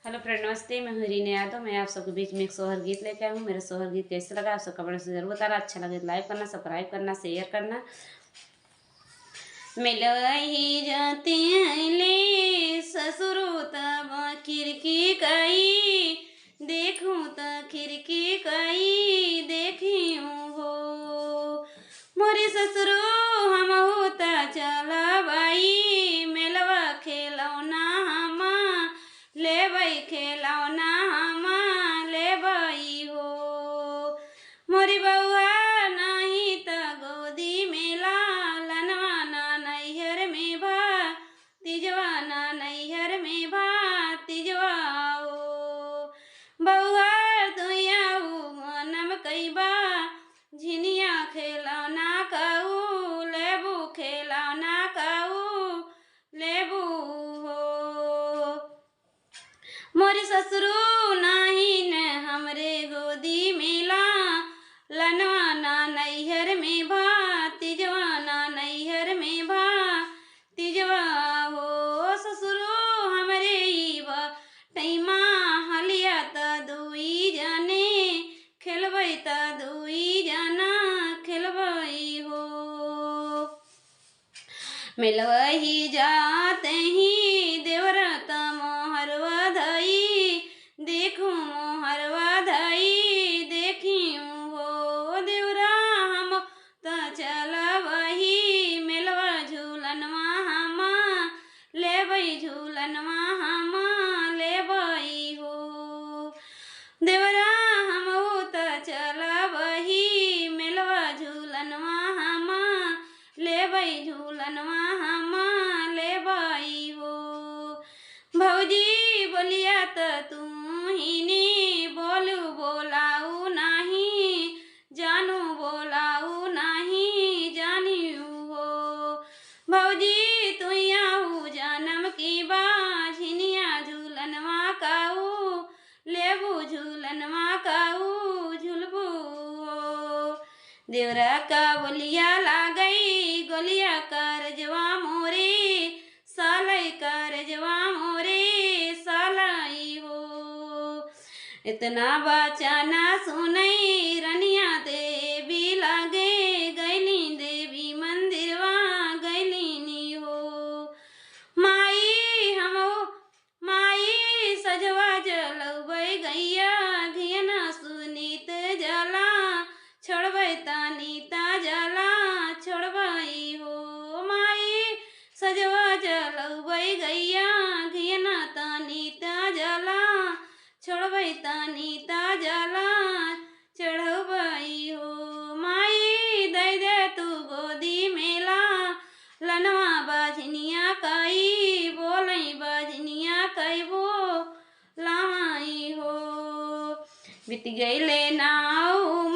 Hello friend, नमस्ते। मैं हूँ रीना यादव। मैं आप सबके बीच में एक सोहर गीत लेके आई हूँ। मेरा सोहर गीत कैसे लगा आप सब कमेंट से जरूर बताना। अच्छा लगे तो लाइक करना, सब्सक्राइब करना, शेयर करना। मिलवाई जाते हैं ले ससुरो तब खिड़की कई, देखूं त खिड़की कई देखी हो। मोरे ससुरो हम होता चला बाई, मेलवा खेलौना हम ले बई, खेलौना हम ले बई हो। मोरी बउआ नहीं त गोदी में लालनवा ना नैहर में भा तिजवा, ना नैहर में भा तिजवा ओ। बउआ तुयाऊ मनम कईबा, झिनिया खेलौना कहू लेबू, खेलौना कहू लेबू हो। मोरे ससुरो नाही न हमरे गोदी में लनवा ना नैहर में भा तिजवा, ना नैहर में भा तिजवा हो। ससुरो हमरे बा टैमा हलिया त दुई जने खेलबई, त दुई जना खेलबई हो। मिलवही जाते ही देवरत मोहरवा धई, देखूं मोहरवा धई देखी हो। देवरा हम त चलबही मिलवा झूलनवा हम लेबई, झूलनवा हम लेबई हो। देवरा हम त चलबही मिलवा झूलनवा हम लेबई, झूलनवा हम लेबई हो। भौजी बोलिया त तू ही नी बोलू, बोलाऊ नाही जानू, बोलाऊ नाही जानियू हो। भौजी तुयाऊ जानम की बाझिनिया झूलनवा काऊ लेबू, झूलनवा काऊ झुलबू हो। देवरा का बोलिया लागई गोलिया करजवा मोरे, सालई करजवा मोरे सालई हो। इतना बचाना सुनई रनिया देवी लागे, गैली देवी मंदिरवा गैली नी हो। माई हम माई सजवा जलबै गैया, घियना सुनीत जला छोड़बै तानीता जला छोड़बै हो। माई सजवा जलबै गैया, घियना तानीता जला छोड़बै तानीता जला चढ़बै हो। माई दे दे तू गोदी मेला लनवा बाझनिया कई, बोलई बाझनिया कई बो लामाई हो। बीत गईले नाऊ